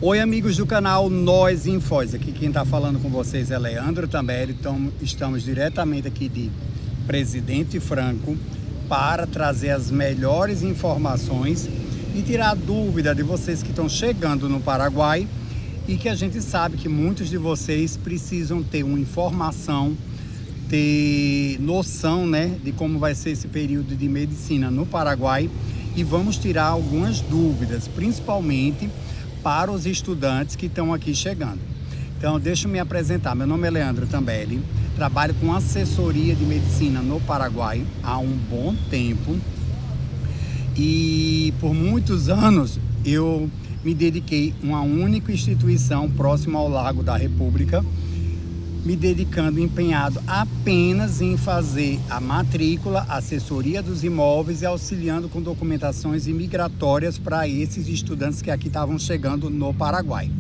Oi, amigos do canal Nós em Foz. Aqui quem está falando com vocês é Leandro Tambelli. Então, estamos diretamente aqui de Presidente Franco para trazer as melhores informações e tirar a dúvida de vocês que estão chegando no Paraguai e que a gente sabe que muitos de vocês precisam ter uma informação, ter noção, né, de como vai ser esse período de medicina no Paraguai, e vamos tirar algumas dúvidas, principalmente para os estudantes que estão aqui chegando. Então, deixa eu me apresentar. Meu nome é Leandro Tambelli, trabalho com assessoria de medicina no Paraguai há um bom tempo e por muitos anos eu me dediquei a uma única instituição próxima ao Lago da República, me dedicando, empenhado apenas em fazer a matrícula, assessoria dos imóveis e auxiliando com documentações imigratórias para esses estudantes que aqui estavam chegando no Paraguai.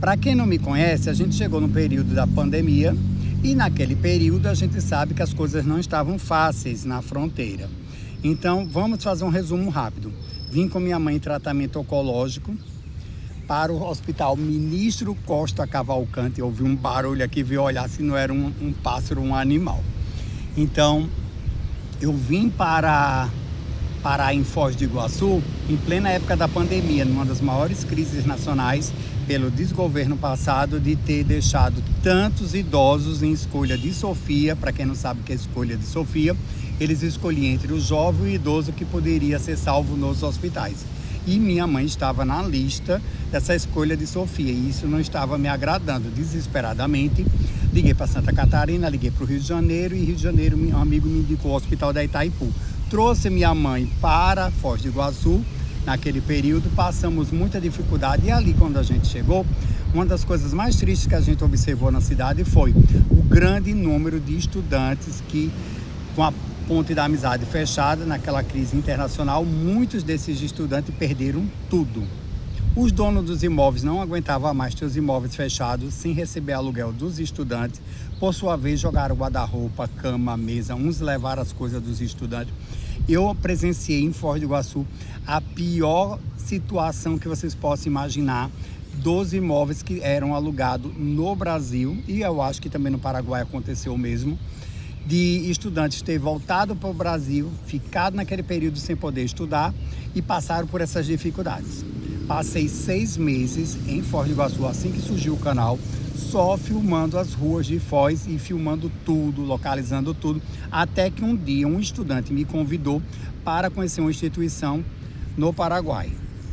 Para quem não me conhece, a gente chegou no período da pandemia e naquele período a gente sabe que as coisas não estavam fáceis na fronteira. Então vamos fazer um resumo rápido. Vim com minha mãe em tratamento oncológico para o Hospital Ministro Costa Cavalcante. Eu ouvi um barulho aqui, vi olhar se não era um pássaro, um animal. Então, eu vim parar em Foz do Iguaçu em plena época da pandemia, numa das maiores crises nacionais, pelo desgoverno passado de ter deixado tantos idosos em escolha de Sofia. Para quem não sabe o que é escolha de Sofia, eles escolhiam entre o jovem e o idoso que poderia ser salvo nos hospitais. E minha mãe estava na lista dessa escolha de Sofia, e isso não estava me agradando. Desesperadamente, liguei para Santa Catarina, liguei para o Rio de Janeiro, e Rio de Janeiro, um amigo me indicou o Hospital da Itaipu. Trouxe minha mãe para Foz do Iguaçu. Naquele período, passamos muita dificuldade, e ali, quando a gente chegou, uma das coisas mais tristes que a gente observou na cidade foi o grande número de estudantes que, com a Ponte da Amizade fechada, naquela crise internacional, muitos desses estudantes perderam tudo. Os donos dos imóveis não aguentavam mais ter os imóveis fechados, sem receber aluguel dos estudantes. Por sua vez, jogaram guarda-roupa, cama, mesa, uns levaram as coisas dos estudantes. Eu presenciei em Foz do Iguaçu a pior situação que vocês possam imaginar dos imóveis que eram alugados no Brasil, e eu acho que também no Paraguai aconteceu o mesmo, de estudantes ter voltado para o Brasil, ficado naquele período sem poder estudar e passaram por essas dificuldades. Passei 6 meses em Foz do Iguaçu, assim que surgiu o canal, só filmando as ruas de Foz e filmando tudo, localizando tudo, até que um dia um estudante me convidou para conhecer uma instituição no Paraguai,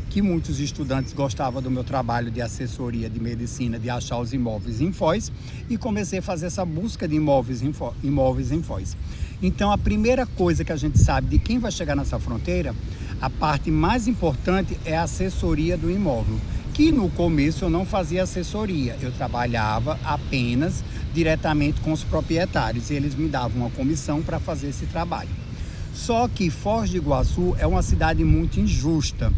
que muitos estudantes gostavam do meu trabalho de assessoria de medicina, de achar os imóveis em Foz, e comecei a fazer essa busca de imóveis em Foz. Então, a primeira coisa que a gente sabe de quem vai chegar nessa fronteira, a parte mais importante é a assessoria do imóvel, que no começo eu não fazia assessoria, eu trabalhava apenas diretamente com os proprietários, e eles me davam uma comissão para fazer esse trabalho. Só que Foz do Iguaçu é uma cidade muito injusta.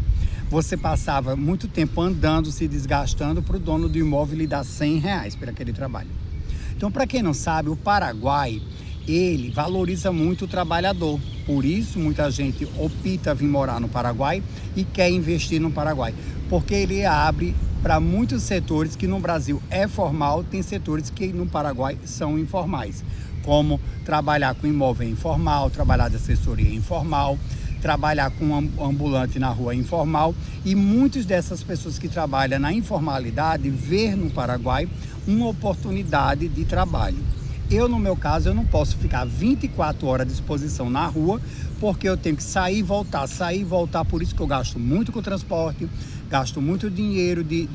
Você passava muito tempo andando, se desgastando, para o dono do imóvel lhe dar R$100 por aquele trabalho. Então, para quem não sabe, o Paraguai, ele valoriza muito o trabalhador. Por isso, muita gente opta vir morar no Paraguai e quer investir no Paraguai, porque ele abre para muitos setores que no Brasil é formal, tem setores que no Paraguai são informais, como trabalhar com imóvel informal, trabalhar de assessoria informal, trabalhar com um ambulante na rua informal, e muitas dessas pessoas que trabalham na informalidade ver no Paraguai uma oportunidade de trabalho. Eu, no meu caso, eu não posso ficar 24 horas à disposição na rua, porque eu tenho que sair e voltar, por isso que eu gasto muito com o transporte, gasto muito dinheiro de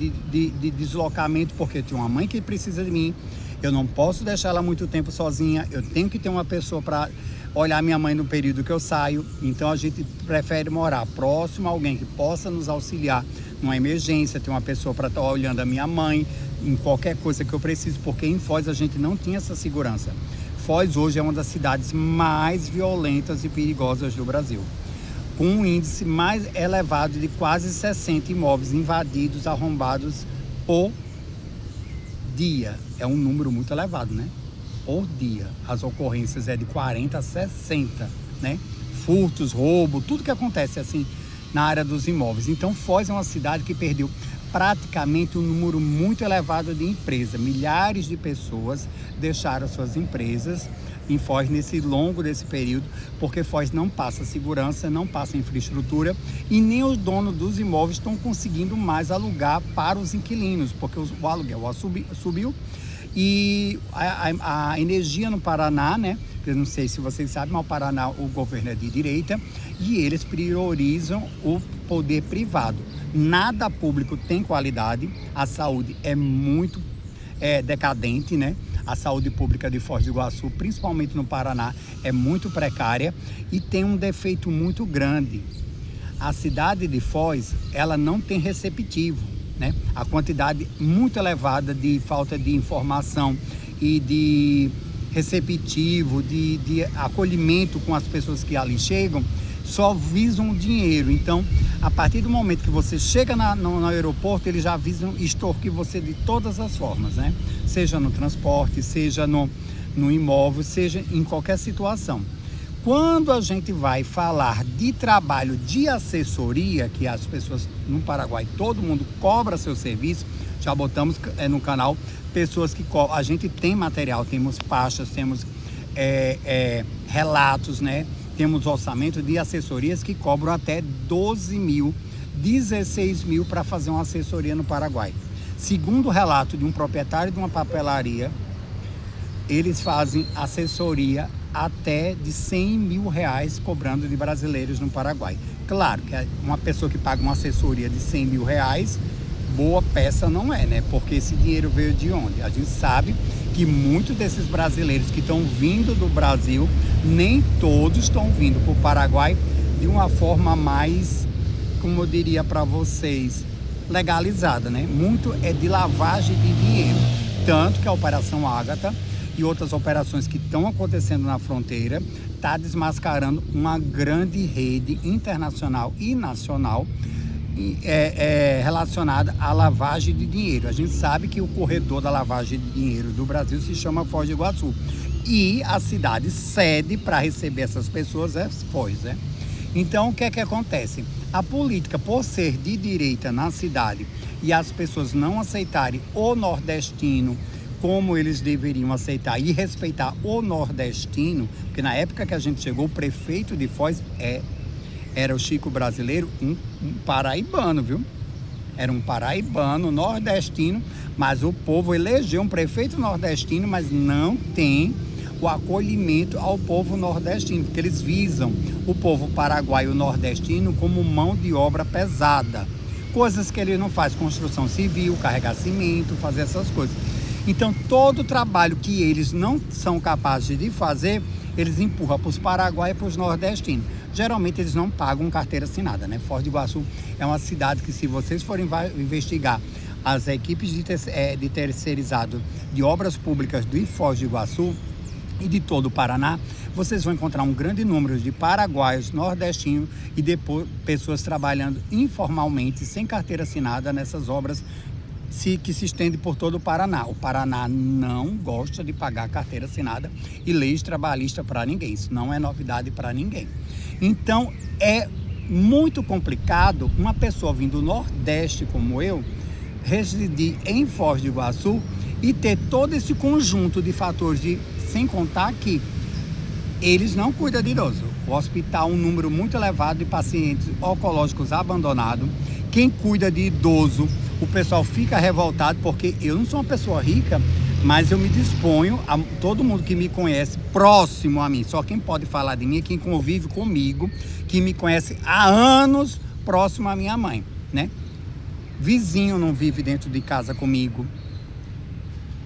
deslocamento, porque eu tenho uma mãe que precisa de mim, eu não posso deixar ela muito tempo sozinha, eu tenho que ter uma pessoa para olhar minha mãe no período que eu saio. Então a gente prefere morar próximo a alguém que possa nos auxiliar numa emergência, ter uma pessoa para estar olhando a minha mãe em qualquer coisa que eu preciso, porque em Foz a gente não tinha essa segurança. Foz hoje é uma das cidades mais violentas e perigosas do Brasil, com um índice mais elevado de quase 60 imóveis invadidos, arrombados por dia. É um número muito elevado, né? Por dia. As ocorrências é de 40 a 60, né? Furtos, roubo, tudo que acontece assim na área dos imóveis. Então, Foz é uma cidade que perdeu praticamente um número muito elevado de empresas. Milhares de pessoas deixaram suas empresas em Foz desse período, porque Foz não passa segurança, não passa infraestrutura e nem os donos dos imóveis estão conseguindo mais alugar para os inquilinos, porque o aluguel subiu e a energia no Paraná, né? Eu não sei se vocês sabem, mas o Paraná, o governo é de direita e eles priorizam o poder privado. Nada público tem qualidade, a saúde é muito decadente, né? A saúde pública de Foz do Iguaçu, principalmente no Paraná, é muito precária e tem um defeito muito grande. A cidade de Foz, ela não tem receptivo, né? A quantidade muito elevada de falta de informação e de receptivo, de acolhimento com as pessoas que ali chegam, só visam o dinheiro. Então, a partir do momento que você chega no aeroporto, eles já visam extorquir você de todas as formas, né? Seja no transporte, seja no imóvel, seja em qualquer situação. Quando a gente vai falar de trabalho de assessoria, que as pessoas no Paraguai, todo mundo cobra seu serviço, já botamos no canal pessoas que cobram. A gente tem material, temos pastas, temos relatos, né? Temos orçamento de assessorias que cobram até 12 mil, 16 mil para fazer uma assessoria no Paraguai. Segundo o relato de um proprietário de uma papelaria, eles fazem assessoria até de 100 mil reais cobrando de brasileiros no Paraguai. Claro que uma pessoa que paga uma assessoria de 100 mil reais, boa peça não é, né? Porque esse dinheiro veio de onde? A gente sabe que muitos desses brasileiros que estão vindo do Brasil, nem todos estão vindo para o Paraguai de uma forma mais, como eu diria para vocês, legalizada, né? Muito é de lavagem de dinheiro. Tanto que a Operação Ágata e outras operações que estão acontecendo na fronteira está desmascarando uma grande rede internacional e nacional relacionada à lavagem de dinheiro. A gente sabe que o corredor da lavagem de dinheiro do Brasil se chama Foz do Iguaçu. E a cidade sede para receber essas pessoas é Foz, né? Então, o que é que acontece? A política, por ser de direita na cidade e as pessoas não aceitarem o nordestino como eles deveriam aceitar e respeitar o nordestino, porque na época que a gente chegou, o prefeito de Foz era o Chico Brasileiro, um paraibano, viu? Era um paraibano, nordestino, mas o povo elegeu um prefeito nordestino, mas não tem o acolhimento ao povo nordestino, porque eles visam o povo paraguaio nordestino como mão de obra pesada. Coisas que ele não faz, construção civil, carregar cimento, fazer essas coisas. Então, todo o trabalho que eles não são capazes de fazer, eles empurram para os paraguaios e para os nordestinos. Geralmente, eles não pagam carteira assinada, né? Foz do Iguaçu é uma cidade que, se vocês forem investigar as equipes de terceirizado de obras públicas de Foz do Iguaçu e de todo o Paraná, vocês vão encontrar um grande número de paraguaios, nordestinos e depois pessoas trabalhando informalmente, sem carteira assinada nessas obras que se estende por todo o Paraná. O Paraná não gosta de pagar carteira assinada e leis trabalhistas para ninguém. Isso não é novidade para ninguém. Então, é muito complicado uma pessoa vindo do Nordeste como eu, residir em Foz do Iguaçu e ter todo esse conjunto de fatores, sem contar que eles não cuidam de idoso. O hospital, um número muito elevado de pacientes oncológicos abandonados. Quem cuida de idoso, o pessoal fica revoltado, porque eu não sou uma pessoa rica, mas eu me disponho, todo mundo que me conhece, próximo a mim, só quem pode falar de mim é quem convive comigo, que me conhece há anos, próximo à minha mãe, né? Vizinho não vive dentro de casa comigo,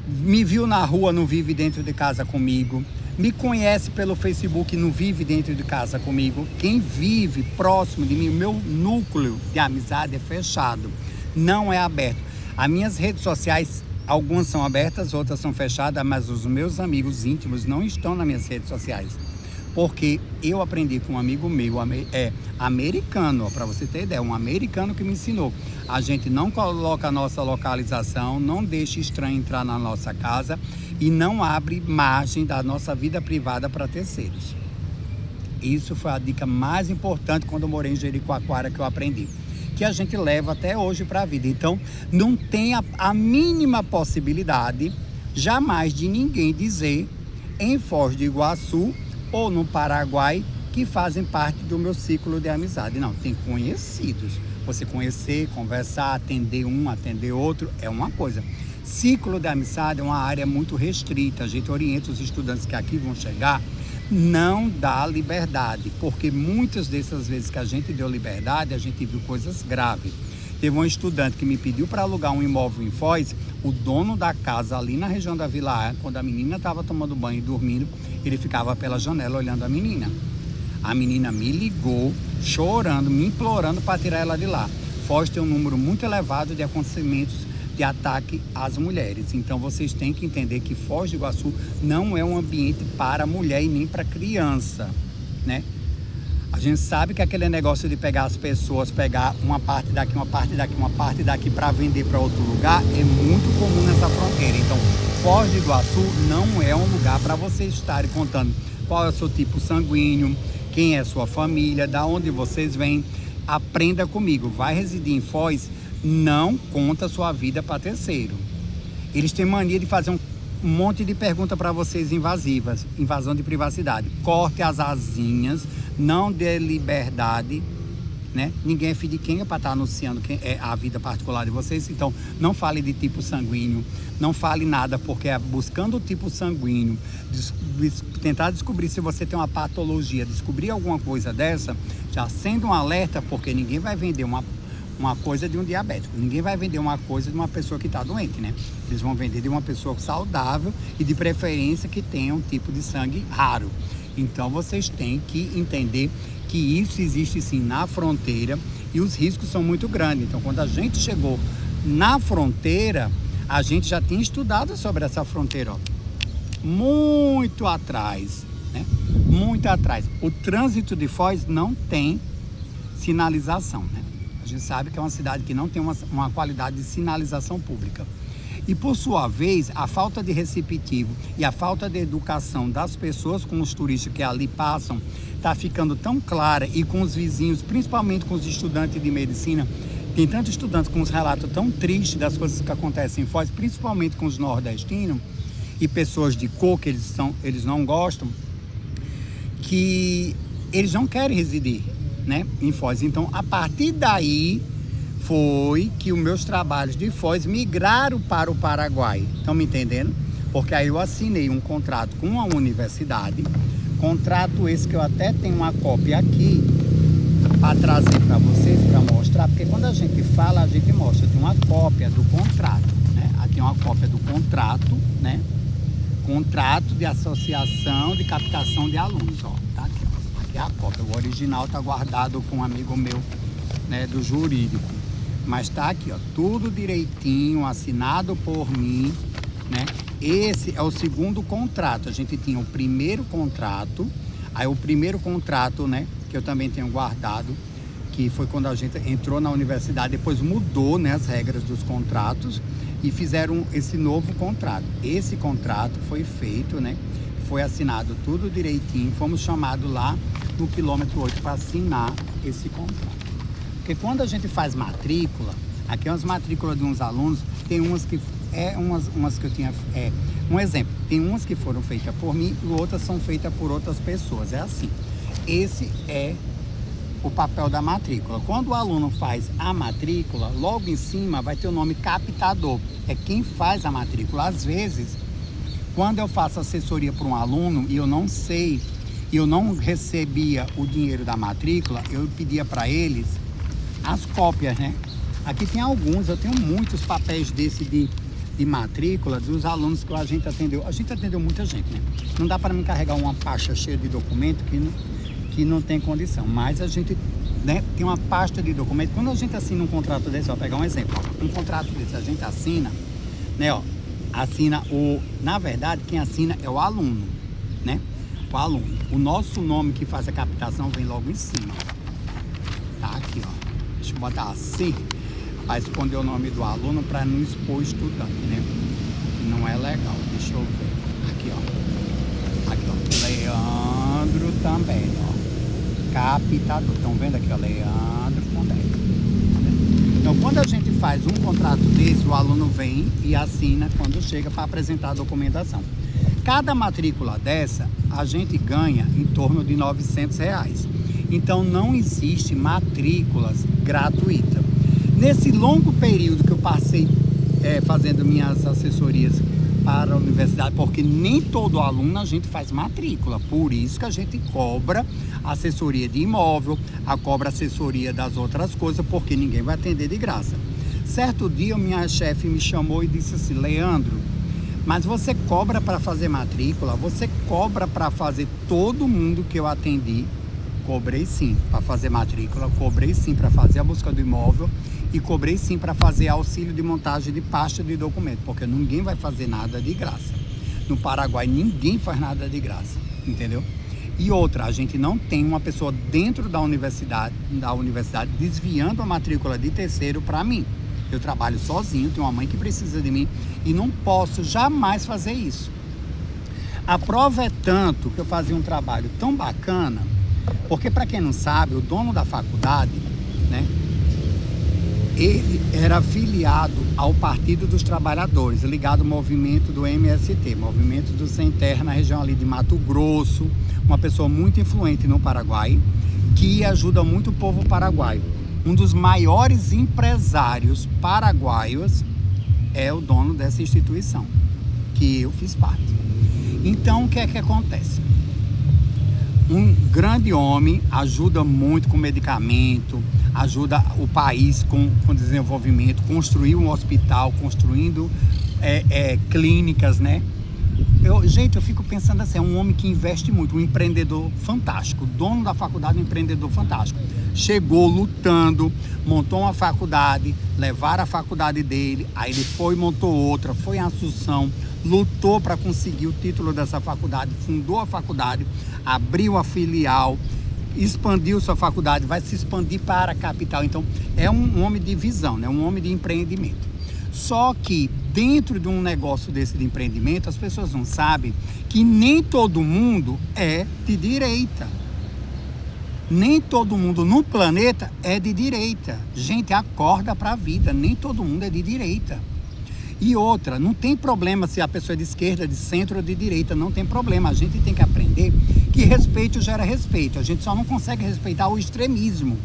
me viu na rua, não vive dentro de casa comigo, me conhece pelo Facebook, não vive dentro de casa comigo. Quem vive próximo de mim, o meu núcleo de amizade é fechado, não é aberto. As minhas redes sociais, algumas são abertas, outras são fechadas, mas os meus amigos íntimos não estão nas minhas redes sociais. Porque eu aprendi com um amigo meu, americano, para você ter ideia, um americano que me ensinou. A gente não coloca a nossa localização, não deixa estranho entrar na nossa casa e não abre margem da nossa vida privada para terceiros. Isso foi a dica mais importante quando eu morei em Jericoacoara que eu aprendi. Que a gente leva até hoje para a vida. Então, não tem a mínima possibilidade, jamais, de ninguém dizer em Foz do Iguaçu ou no Paraguai que fazem parte do meu ciclo de amizade. Não, tem conhecidos. Você conhecer, conversar, atender um, atender outro, é uma coisa. Ciclo de amizade é uma área muito restrita. A gente orienta os estudantes que aqui vão chegar, não dá liberdade, porque muitas dessas vezes que a gente deu liberdade, a gente viu coisas graves. Teve um estudante que me pediu para alugar um imóvel em Foz, o dono da casa ali na região da Vila A, quando a menina estava tomando banho e dormindo, ele ficava pela janela olhando a menina. A menina me ligou, chorando, me implorando para tirar ela de lá. Foz tem um número muito elevado de acontecimentos de ataque às mulheres. Então vocês têm que entender que Foz do Iguaçu não é um ambiente para mulher e nem para criança, né? A gente sabe que aquele negócio de pegar as pessoas, pegar uma parte daqui, uma parte daqui, uma parte daqui para vender para outro lugar é muito comum nessa fronteira. Então, Foz do Iguaçu não é um lugar para vocês estarem contando qual é o seu tipo sanguíneo, quem é sua família, da onde vocês vêm. Aprenda comigo, vai residir em Foz, não conta sua vida para terceiro. Eles têm mania de fazer um monte de perguntas para vocês invasivas, invasão de privacidade. Corte as asinhas, não dê liberdade, né? Ninguém é filho de quem é para estar anunciando a vida particular de vocês. Então, não fale de tipo sanguíneo, não fale nada, porque buscando o tipo sanguíneo, tentar descobrir se você tem uma patologia, descobrir alguma coisa dessa, já sendo um alerta, porque ninguém vai vender uma coisa de um diabético, ninguém vai vender uma coisa de uma pessoa que está doente, né? Eles vão vender de uma pessoa saudável e de preferência que tenha um tipo de sangue raro. Então vocês têm que entender que isso existe sim na fronteira e os riscos são muito grandes. Então quando a gente chegou na fronteira, a gente já tinha estudado sobre essa fronteira, ó, muito atrás, né? Muito atrás. O trânsito de Foz não tem sinalização, né? A gente sabe que é uma cidade que não tem uma qualidade de sinalização pública. E, por sua vez, a falta de receptivo e a falta de educação das pessoas com os turistas que ali passam está ficando tão clara, e com os vizinhos, principalmente com os estudantes de medicina. Tem tantos estudantes com os relatos tão tristes das coisas que acontecem em Foz, principalmente com os nordestinos e pessoas de cor que eles não gostam, que eles não querem residir, né, em Foz. Então, a partir daí foi que os meus trabalhos de Foz migraram para o Paraguai. Estão me entendendo? Porque aí eu assinei um contrato com uma universidade, contrato esse que eu até tenho uma cópia aqui para trazer para vocês, para mostrar, porque quando a gente fala, a gente mostra. Tem uma cópia do contrato, né? Aqui é uma cópia do contrato, né? Contrato de associação de captação de alunos, ó. Tá aqui, ó. Aqui é a cópia. O original tá guardado com um amigo meu, né, do jurídico. Mas tá aqui, ó, tudo direitinho, assinado por mim, né? Esse é o segundo contrato. A gente tinha o primeiro contrato, aí o primeiro contrato, né, que eu também tenho guardado, que foi quando a gente entrou na universidade, depois mudou, né, as regras dos contratos e fizeram esse novo contrato. Esse contrato foi feito, né, foi assinado tudo direitinho, fomos chamados lá no quilômetro 8 para assinar esse contrato. Porque quando a gente faz matrícula, aqui é umas matrículas de uns alunos, tem umas que umas que eu tinha, um exemplo, tem umas que foram feitas por mim e outras são feitas por outras pessoas, é assim. Esse é o papel da matrícula. Quando o aluno faz a matrícula, logo em cima vai ter o nome captador, é quem faz a matrícula. Às vezes, quando eu faço assessoria para um aluno e eu não sei, eu não recebia o dinheiro da matrícula, eu pedia para eles as cópias, né? Aqui tem alguns, eu tenho muitos papéis desse de matrícula dos alunos que a gente atendeu. A gente atendeu muita gente, né? Não dá para me carregar uma pasta cheia de documento que não tem condição. Mas a gente, né, tem uma pasta de documento. Quando a gente assina um contrato desse, ó, pegar um exemplo, ó, um contrato desse, a gente assina, né, ó, na verdade, quem assina é o aluno, né? O aluno. O nosso nome que faz a captação vem logo em cima. Tá aqui, ó. Deixa eu botar assim, para esconder o nome do aluno, para não expor o estudante, né? Não é legal. Deixa eu ver. Aqui, ó. Aqui, ó. Leandro também, ó. captador. Estão vendo aqui, ó, Leandro Pondé. Então, quando a gente faz um contrato desse, o aluno vem e assina quando chega para apresentar a documentação. Cada matrícula dessa, a gente ganha em torno de R$900. Então, não existe matrículas gratuitas. Nesse longo período que eu passei fazendo minhas assessorias para a universidade, porque nem todo aluno a gente faz matrícula, por isso que a gente cobra assessoria de imóvel, cobra assessoria das outras coisas, porque ninguém vai atender de graça. Certo dia, minha chefe me chamou e disse assim: Leandro, mas você cobra para fazer matrícula? Você cobra para fazer todo mundo que eu atendi? Cobrei sim para fazer matrícula, cobrei sim para fazer a busca do imóvel e cobrei sim para fazer auxílio de montagem de pasta de documento, porque ninguém vai fazer nada de graça. No Paraguai ninguém faz nada de graça, entendeu? E outra, a gente não tem uma pessoa dentro da universidade desviando a matrícula de terceiro para mim. Eu trabalho sozinho, tenho uma mãe que precisa de mim e não posso jamais fazer isso. A prova é tanto que eu fazia um trabalho tão bacana, porque para quem não sabe, o dono da faculdade, né, ele era afiliado ao Partido dos Trabalhadores, ligado ao movimento do MST, Movimento do Sem Terra, na região ali de Mato Grosso, uma pessoa muito influente no Paraguai, que ajuda muito o povo paraguaio. Um dos maiores empresários paraguaios é o dono dessa instituição, que eu fiz parte. Então, o que é que acontece? Um grande homem ajuda muito com medicamento, ajuda o país com desenvolvimento, construiu um hospital, construindo clínicas, né? Eu fico pensando assim, é um homem que investe muito, um empreendedor fantástico, dono da faculdade, um empreendedor fantástico. Chegou lutando, montou uma faculdade, levaram a faculdade dele, aí ele foi e montou outra, foi em Assunção, lutou para conseguir o título dessa faculdade, fundou a faculdade, abriu a filial, expandiu sua faculdade, vai se expandir para a capital. Então, é um homem de visão, né? Um homem de empreendimento. Só que dentro de um negócio desse de empreendimento, as pessoas não sabem que nem todo mundo é de direita. Nem todo mundo no planeta é de direita. Gente, acorda para a vida, nem todo mundo é de direita. E outra, não tem problema se a pessoa é de esquerda, de centro ou de direita, não tem problema. A gente tem que aprender que respeito gera respeito. A gente só não consegue respeitar o extremismo.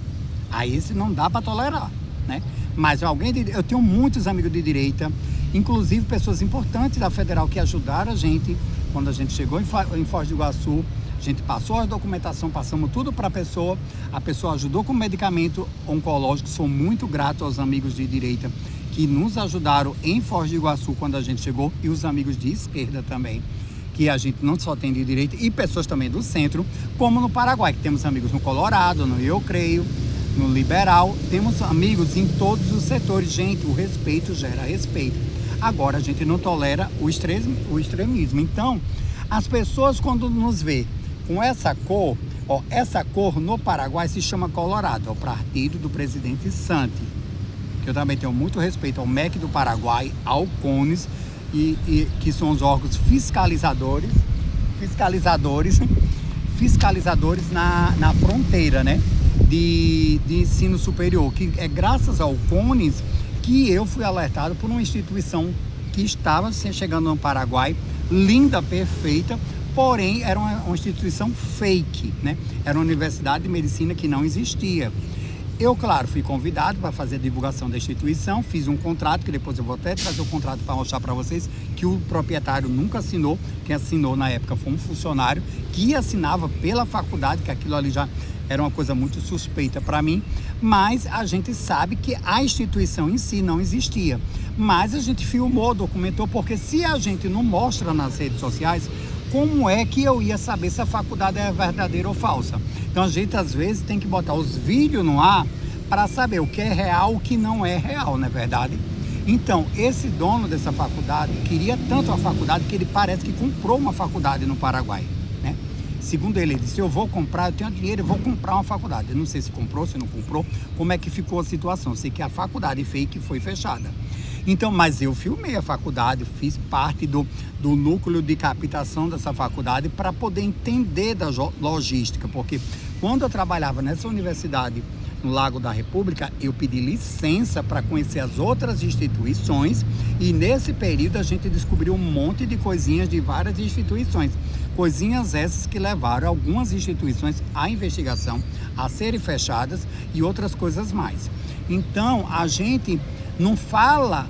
Aí esse não dá para tolerar, né? Mas eu tenho muitos amigos de direita, inclusive pessoas importantes da Federal que ajudaram a gente quando a gente chegou em Foz do Iguaçu. A gente passou a documentação, passamos tudo para a pessoa ajudou com medicamento oncológico. Sou muito grato aos amigos de direita que nos ajudaram em Foz do Iguaçu quando a gente chegou, e os amigos de esquerda também, que a gente não só tem de direita, e pessoas também do centro, como no Paraguai, que temos amigos no Colorado, no Eu Creio, no Liberal, temos amigos em todos os setores. Gente, o respeito gera respeito. Agora, a gente não tolera o extremismo. Então, as pessoas quando nos vê com essa cor, essa cor no Paraguai se chama Colorado, é o partido do presidente Santi. Eu também tenho muito respeito ao MEC do Paraguai, ao CONES, e que são os órgãos fiscalizadores na fronteira, né, de ensino superior, que é graças ao CONES que eu fui alertado por uma instituição que estava chegando no Paraguai, linda, perfeita, porém era uma instituição fake, né? Era uma universidade de medicina que não existia. Eu, claro, fui convidado para fazer a divulgação da instituição, fiz um contrato, que depois eu vou até trazer o contrato para mostrar para vocês, que o proprietário nunca assinou. Quem assinou na época foi um funcionário que assinava pela faculdade, que aquilo ali já era uma coisa muito suspeita para mim, mas a gente sabe que a instituição em si não existia. Mas a gente filmou, documentou, porque se a gente não mostra nas redes sociais, como é que eu ia saber se a faculdade é verdadeira ou falsa? Então a gente às vezes tem que botar os vídeos no ar para saber o que é real, o que não é real, não é verdade? Então, esse dono dessa faculdade queria tanto a faculdade que ele parece que comprou uma faculdade no Paraguai, né? Segundo ele disse, eu vou comprar, eu tenho dinheiro, eu vou comprar uma faculdade. Eu não sei se comprou, se não comprou, como é que ficou a situação. Eu sei que a faculdade fake foi fechada. Então, mas eu filmei a faculdade, fiz parte do núcleo de captação dessa faculdade para poder entender da logística, porque Quando eu trabalhava nessa universidade no Lago da República, eu pedi licença para conhecer as outras instituições e nesse período a gente descobriu um monte de coisinhas de várias instituições. Coisinhas essas que levaram algumas instituições à investigação, a serem fechadas e outras coisas mais. Então, a gente não fala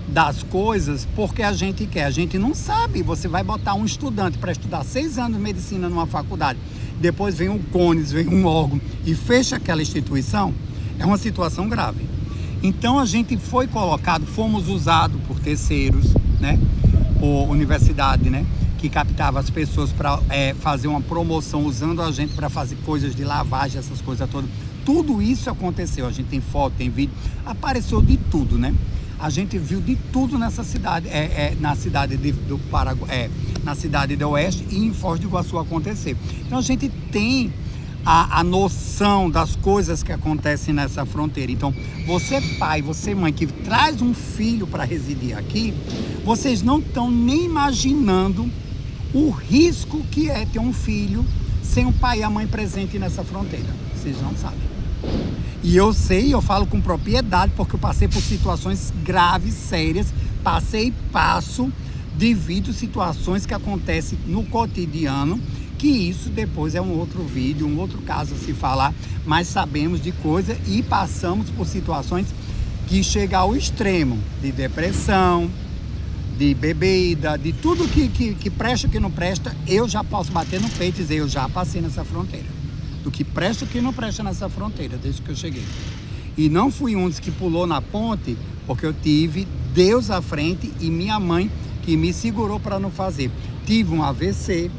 das coisas porque a gente quer, a gente não sabe. Você vai botar um estudante para estudar 6 anos de medicina numa faculdade, depois vem um CONES, vem um órgão e fecha aquela instituição, é uma situação grave. Então a gente foi colocado, fomos usados por terceiros, né, por universidade, né, que captava as pessoas para fazer uma promoção, usando a gente para fazer coisas de lavagem, essas coisas todas. Tudo isso aconteceu, a gente tem foto, tem vídeo, apareceu de tudo, né? A gente viu de tudo nessa cidade, na cidade do Paraguai, na cidade do Oeste e em Foz do Iguaçu acontecer. Então a gente tem a noção das coisas que acontecem nessa fronteira. Então, você pai, você mãe que traz um filho para residir aqui, vocês não estão nem imaginando o risco que é ter um filho sem o pai e a mãe presente nessa fronteira. Vocês não sabem. E eu sei, eu falo com propriedade, porque eu passei por situações graves, sérias, passei e passo devido a situações que acontecem no cotidiano, que isso depois é um outro vídeo, um outro caso a se falar, mas sabemos de coisa e passamos por situações que chegam ao extremo de depressão, de bebida, de tudo que presta e que não presta. Eu já posso bater no peito e dizer, eu já passei nessa fronteira. Do que presta e o que não presta nessa fronteira, desde que eu cheguei. E não fui um dos que pulou na ponte, porque eu tive Deus à frente e minha mãe que me segurou para não fazer. Tive um AVC,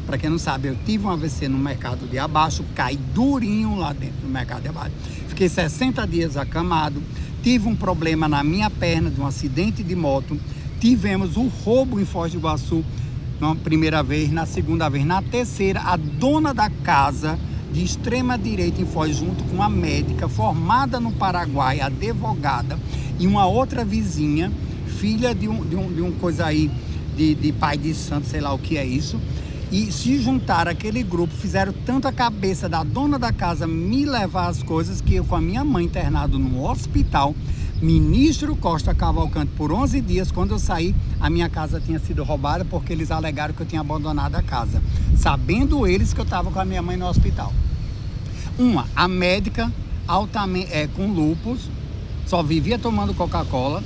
para quem não sabe, eu tive um AVC no mercado de abaixo, caí durinho lá dentro do mercado de abaixo. Fiquei 60 dias acamado, tive um problema na minha perna de um acidente de moto, tivemos um roubo em Foz do Iguaçu, na primeira vez, na segunda vez, na terceira, a dona da casa de extrema direita em Foz, junto com a médica formada no Paraguai, advogada, e uma outra vizinha, filha de um coisa aí, de pai de santo, sei lá o que é isso, e se juntaram aquele grupo, fizeram tanto a cabeça da dona da casa me levar as coisas, que eu com a minha mãe internado no hospital, Ministro Costa Cavalcante, por 11 dias, quando eu saí, a minha casa tinha sido roubada porque eles alegaram que eu tinha abandonado a casa, sabendo eles que eu estava com a minha mãe no hospital. A médica altamente, com lúpus, só vivia tomando Coca-Cola,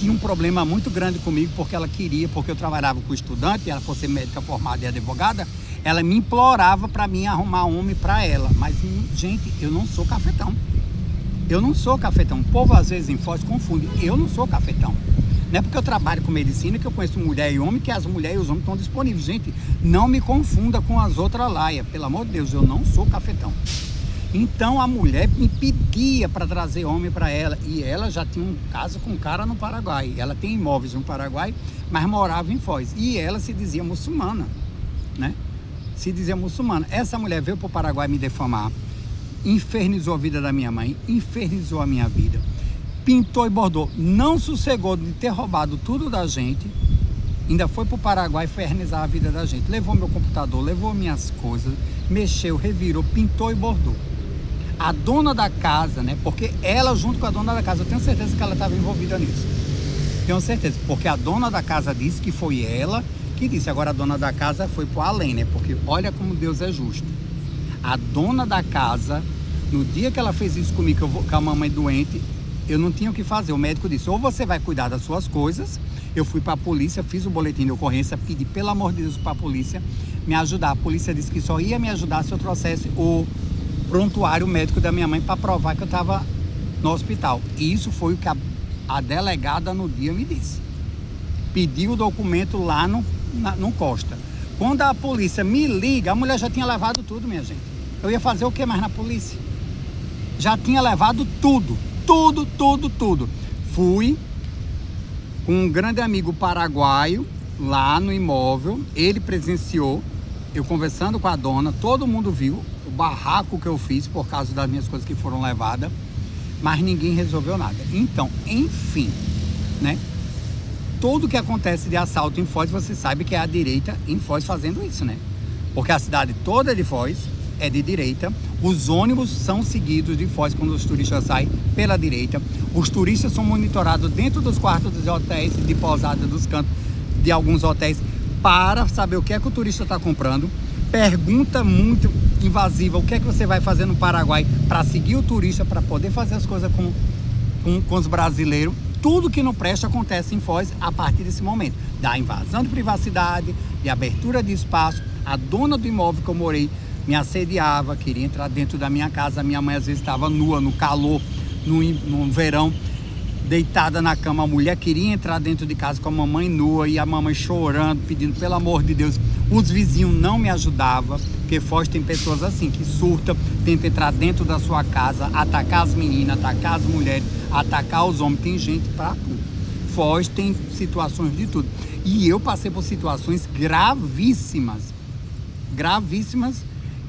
tinha um problema muito grande comigo porque ela queria, porque eu trabalhava com estudante, ela por ser médica formada e advogada, ela me implorava para mim arrumar homem para ela, mas gente, eu não sou cafetão. Eu não sou cafetão. O povo às vezes em Foz confunde. Eu não sou cafetão. Não é porque eu trabalho com medicina que eu conheço mulher e homem que as mulheres e os homens estão disponíveis. Gente, não me confunda com as outras laias. Pelo amor de Deus, eu não sou cafetão. Então a mulher me pedia para trazer homem para ela. E ela já tinha um caso com um cara no Paraguai. Ela tem imóveis no Paraguai, mas morava em Foz. E ela se dizia muçulmana, né? Se dizia muçulmana. Essa mulher veio para o Paraguai me defamar. Infernizou a vida da minha mãe, infernizou a minha vida, pintou e bordou, não sossegou de ter roubado tudo da gente, ainda foi para o Paraguai infernizar a vida da gente, levou meu computador, levou minhas coisas, mexeu, revirou, pintou e bordou. A dona da casa, né, porque ela junto com a dona da casa, eu tenho certeza que ela estava envolvida nisso, tenho certeza, porque a dona da casa disse que foi ela que disse, agora a dona da casa foi para além, né, porque olha como Deus é justo. A dona da casa, no dia que ela fez isso comigo, com a mamãe doente, eu não tinha o que fazer. O médico disse, ou você vai cuidar das suas coisas. Eu fui para a polícia, fiz o boletim de ocorrência, pedi pelo amor de Deus para a polícia me ajudar. A polícia disse que só ia me ajudar se eu trouxesse o prontuário médico da minha mãe para provar que eu estava no hospital. E isso foi o que a delegada no dia me disse. Pedi o documento lá no Costa. Quando a polícia me liga, a mulher já tinha levado tudo, minha gente. Eu ia fazer o que mais na polícia? Já tinha levado tudo. Tudo. Fui com um grande amigo paraguaio lá no imóvel. Ele presenciou, eu conversando com a dona. Todo mundo viu o barraco que eu fiz por causa das minhas coisas que foram levadas. Mas ninguém resolveu nada. Então, enfim, né? Tudo que acontece de assalto em Foz, você sabe que é a direita em Foz fazendo isso, né? Porque a cidade toda é de Foz, é de direita, os ônibus são seguidos de Foz quando os turistas saem pela direita, os turistas são monitorados dentro dos quartos dos hotéis, de pousada dos cantos de alguns hotéis, para saber o que é que o turista está comprando. Pergunta muito invasiva, o que é que você vai fazer no Paraguai para seguir o turista, para poder fazer as coisas com os brasileiros. Tudo que não presta acontece em Foz a partir desse momento, da invasão de privacidade, de abertura de espaço. A dona do imóvel que eu morei me assediava, queria entrar dentro da minha casa. A minha mãe às vezes estava nua, no calor, no verão, deitada na cama. A mulher queria entrar dentro de casa com a mamãe nua e a mamãe chorando, pedindo pelo amor de Deus. Os vizinhos não me ajudavam, porque Foz tem pessoas assim, que surtam, tentam entrar dentro da sua casa, atacar as meninas, atacar as mulheres, atacar os homens. Tem gente pra tudo. Foz tem situações de tudo. E eu passei por situações gravíssimas,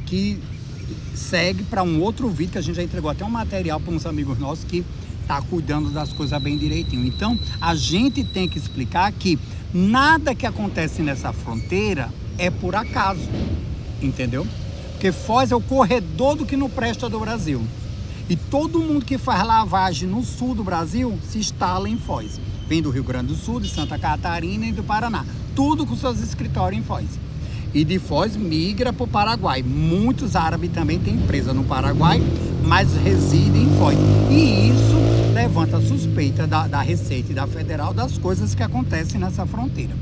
que segue para um outro vídeo, que a gente já entregou até um material para uns amigos nossos que tá cuidando das coisas bem direitinho. Então, a gente tem que explicar que nada que acontece nessa fronteira é por acaso, entendeu? Porque Foz é o corredor do que não presta do Brasil. E todo mundo que faz lavagem no sul do Brasil se instala em Foz. Vem do Rio Grande do Sul, de Santa Catarina e do Paraná. Tudo com seus escritórios em Foz. E de Foz migra para o Paraguai. Muitos árabes também têm empresa no Paraguai, mas residem em Foz. E isso levanta a suspeita da Receita e da Federal das coisas que acontecem nessa fronteira.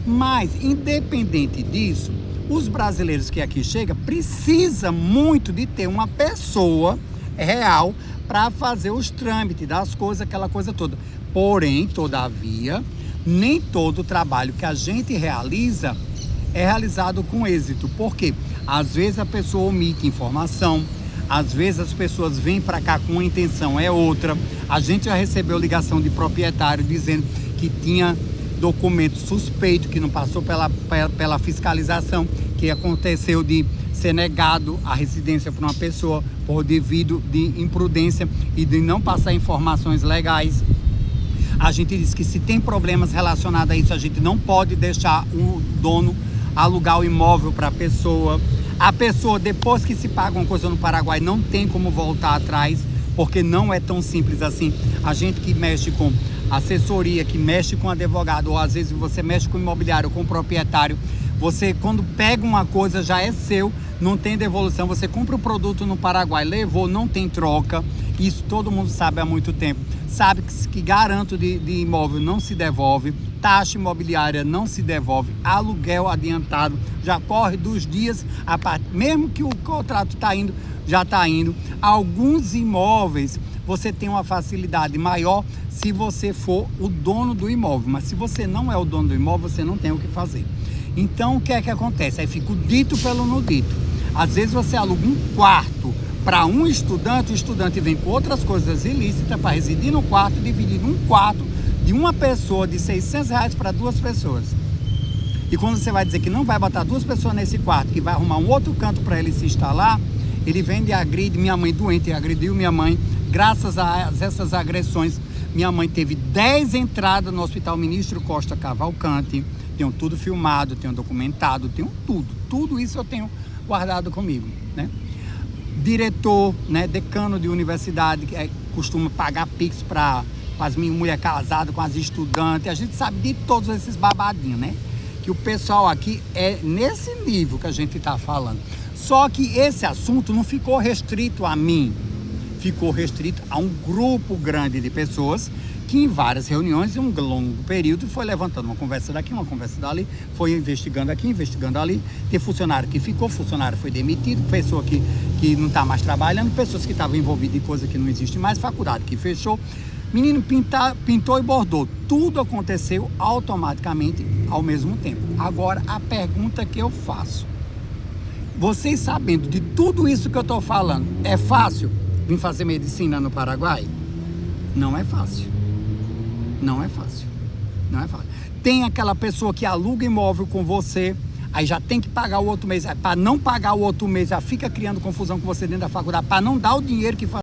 Mas, independente disso, os brasileiros que aqui chegam precisam muito de ter uma pessoa real para fazer os trâmites das coisas, aquela coisa toda. Porém, todavia, nem todo o trabalho que a gente realiza é realizado com êxito. Por quê? Às vezes a pessoa omite informação, às vezes as pessoas vêm para cá com uma intenção, é outra. A gente já recebeu ligação de proprietário dizendo que tinha documento suspeito, que não passou pela fiscalização, que aconteceu de ser negado a residência para uma pessoa por devido de imprudência e de não passar informações legais. A gente diz que se tem problemas relacionados a isso, a gente não pode deixar o dono alugar o imóvel para a pessoa. A pessoa, depois que se paga uma coisa no Paraguai, não tem como voltar atrás, porque não é tão simples assim. A gente que mexe com assessoria, que mexe com advogado, ou às vezes você mexe com imobiliário, com proprietário, você quando pega uma coisa já é seu, não tem devolução. Você compra o produto no Paraguai, levou, não tem troca. Isso todo mundo sabe há muito tempo. Sabe que garanto de imóvel não se devolve, taxa imobiliária não se devolve, aluguel adiantado já corre dos dias, mesmo que o contrato está indo, já está indo. Alguns imóveis você tem uma facilidade maior se você for o dono do imóvel, mas se você não é o dono do imóvel, você não tem o que fazer. Então o que é que acontece? Aí fica o dito pelo não dito. Às vezes você aluga um quarto para um estudante, o estudante vem com outras coisas ilícitas para residir no quarto, dividir um quarto de uma pessoa de R$600 para duas pessoas. E quando você vai dizer que não vai botar duas pessoas nesse quarto, que vai arrumar um outro canto para ele se instalar, ele vem e agride. Minha mãe doente agrediu minha mãe. Graças a essas agressões, minha mãe teve 10 entradas no Hospital Ministro Costa Cavalcante. Tenho tudo filmado, tenho documentado, tenho tudo. Tudo isso eu tenho guardado comigo, né? Diretor, né, decano de universidade, que costuma pagar Pix para as minhas mulheres casadas, com as estudantes. A gente sabe de todos esses babadinhos, né? Que o pessoal aqui é nesse nível que a gente está falando. Só que esse assunto não ficou restrito a mim, ficou restrito a um grupo grande de pessoas que em várias reuniões, em um longo período, foi levantando uma conversa daqui, uma conversa dali, foi investigando aqui, investigando ali. Tem funcionário que ficou, funcionário foi demitido, pessoa que não está mais trabalhando, pessoas que estavam envolvidas em coisa que não existe mais, faculdade que fechou. Menino pintou e bordou. Tudo aconteceu automaticamente ao mesmo tempo. Agora, a pergunta que eu faço. Vocês sabendo de tudo isso que eu estou falando, é fácil vir fazer medicina no Paraguai? Não é fácil. Não é fácil. Não é fácil. Tem aquela pessoa que aluga imóvel com você, aí já tem que pagar o outro mês. Para não pagar o outro mês, já fica criando confusão com você dentro da faculdade, para não dar o dinheiro que faz.